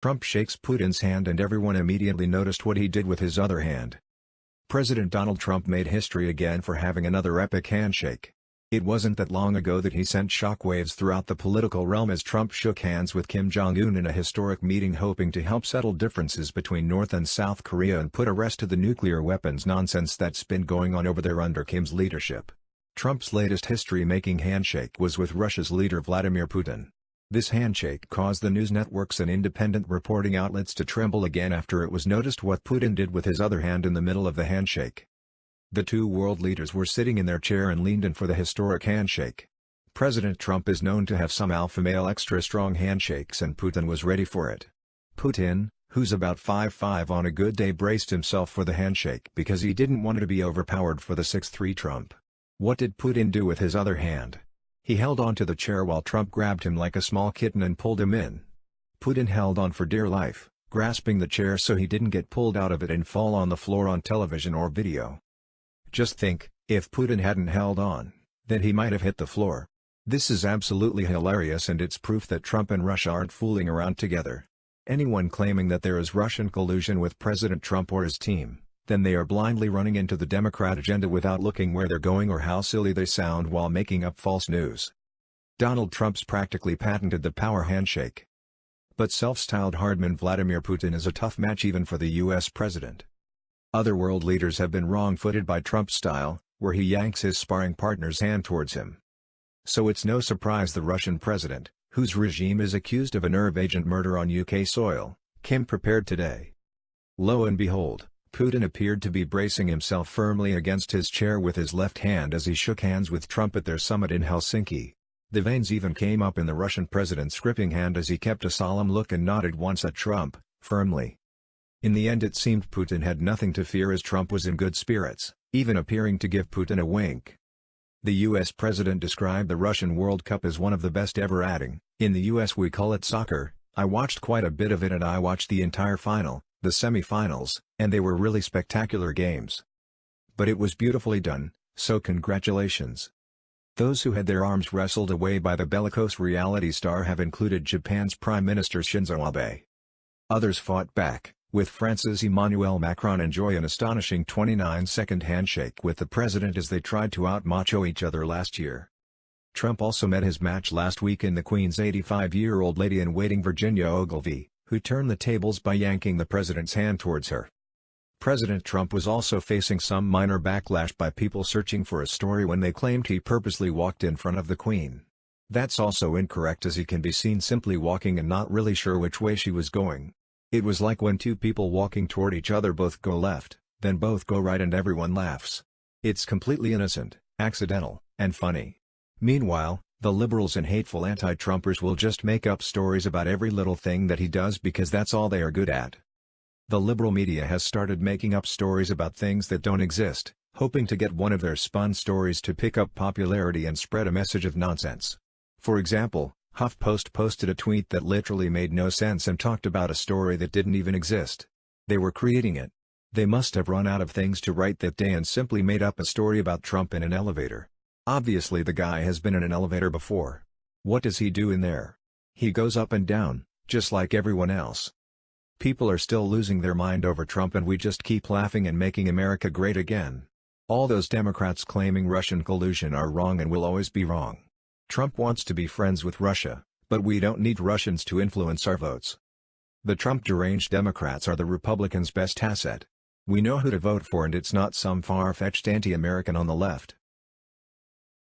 Trump shakes Putin's hand and everyone immediately noticed what he did with his other hand. President Donald Trump made history again for having another epic handshake. It wasn't that long ago that he sent shockwaves throughout the political realm as Trump shook hands with Kim Jong-un in a historic meeting hoping to help settle differences between North and South Korea and put a rest to the nuclear weapons nonsense that's been going on over there under Kim's leadership. Trump's latest history-making handshake was with Russia's leader Vladimir Putin. This handshake caused the news networks and independent reporting outlets to tremble again after it was noticed what Putin did with his other hand in the middle of the handshake. The two world leaders were sitting in their chair and leaned in for the historic handshake. President Trump is known to have some alpha male extra strong handshakes and Putin was ready for it. Putin, who's about 5'5" on a good day, braced himself for the handshake because he didn't want to be overpowered for the 6'3" Trump. What did Putin do with his other hand? He held onto the chair while Trump grabbed him like a small kitten and pulled him in. Putin held on for dear life, grasping the chair so he didn't get pulled out of it and fall on the floor on television or video. Just think, if Putin hadn't held on, then he might have hit the floor. This is absolutely hilarious and it's proof that Trump and Russia aren't fooling around together. Anyone claiming that there is Russian collusion with President Trump or his team, then they are blindly running into the Democrat agenda without looking where they're going or how silly they sound while making up false news. Donald Trump's practically patented the power handshake. But self-styled hardman Vladimir Putin is a tough match even for the US president. Other world leaders have been wrong-footed by Trump's style, where he yanks his sparring partner's hand towards him. So it's no surprise the Russian president, whose regime is accused of a nerve agent murder on UK soil, came prepared today. Lo and behold, Putin appeared to be bracing himself firmly against his chair with his left hand as he shook hands with Trump at their summit in Helsinki. The veins even came up in the Russian president's gripping hand as he kept a solemn look and nodded once at Trump, firmly. In the end it seemed Putin had nothing to fear as Trump was in good spirits, even appearing to give Putin a wink. The US president described the Russian World Cup as one of the best ever, adding, "In the US we call it soccer. I watched quite a bit of it and I watched the entire final, the semi-finals, and they were really spectacular games. But it was beautifully done, so congratulations." Those who had their arms wrestled away by the bellicose reality star have included Japan's Prime Minister Shinzo Abe. Others fought back, with France's Emmanuel Macron enjoy an astonishing 29-second handshake with the president as they tried to out-macho each other last year. Trump also met his match last week in the Queen's 85-year-old lady-in-waiting Virginia Ogilvy, who turned the tables by yanking the president's hand towards her. President Trump was also facing some minor backlash by people searching for a story when they claimed he purposely walked in front of the Queen. That's also incorrect as he can be seen simply walking and not really sure which way she was going. It was like when two people walking toward each other both go left, then both go right and everyone laughs. It's completely innocent, accidental, and funny. Meanwhile, the liberals and hateful anti-Trumpers will just make up stories about every little thing that he does because that's all they are good at. The liberal media has started making up stories about things that don't exist, hoping to get one of their spun stories to pick up popularity and spread a message of nonsense. For example, HuffPost posted a tweet that literally made no sense and talked about a story that didn't even exist. They were creating it. They must have run out of things to write that day and simply made up a story about Trump in an elevator. Obviously the guy has been in an elevator before. What does he do in there? He goes up and down, just like everyone else. People are still losing their mind over Trump and we just keep laughing and making America great again. All those Democrats claiming Russian collusion are wrong and will always be wrong. Trump wants to be friends with Russia, but we don't need Russians to influence our votes. The Trump-deranged Democrats are the Republicans' best asset. We know who to vote for and it's not some far-fetched anti-American on the left.